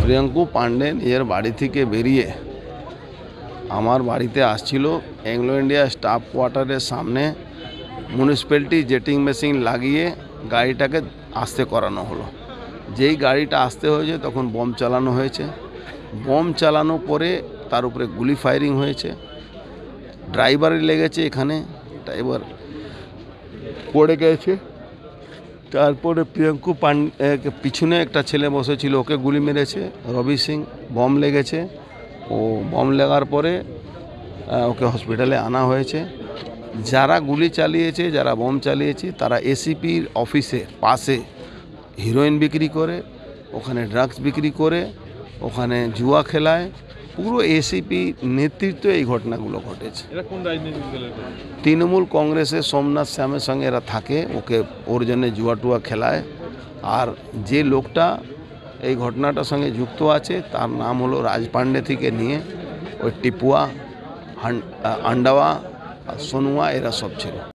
প্রিয়াঙ্কু পান্ডে নিজের বাড়ি থেকে বেরিয়ে আমার বাড়িতে আসছিল। অ্যাংলো ইন্ডিয়া স্টাফ কোয়ার্টারের সামনে মিউনিসিপ্যালিটি জেটিং মেশিন লাগিয়ে গাড়িটাকে আসতে করানো হলো। যেই গাড়িটা আসতে হয়েছে তখন বম চালানো হয়েছে। বম চালানোর পরে তার উপরে গুলি ফায়ারিং হয়েছে। ড্রাইভারের লেগেছে, এখানে ড্রাইভার পড়ে গেছে। তারপরে প্রিয়াঙ্কু পান্ডে পিছনে একটা ছেলে বসেছিল, ওকে গুলি মেরেছে রবি সিং। বম লেগেছে, ও বম লাগার পরে ওকে হসপিটালে আনা হয়েছে। যারা গুলি চালিয়েছে, যারা বম চালিয়েছে, তারা এসিপির অফিসের পাশে হিরোইন বিক্রি করে, ওখানে ড্রাগস বিক্রি করে, ওখানে জুয়া খেলায়। পুরো এসিপি নেতৃত্বে এই ঘটনাগুলো ঘটেছে। তৃণমূল কংগ্রেসের সোমনাথ শ্যামের সঙ্গে এরা থাকে, ওর জন্য জুয়া টুয়া খেলায়। আর যে লোকটা এই ঘটনাটার সঙ্গে যুক্ত আছে তার নাম হলো রাজ পান্ডে থেকে নিয়ে ওই টিপুয়া, আন্ডাওয়া, সোনুয়া, এরা সব ছিল।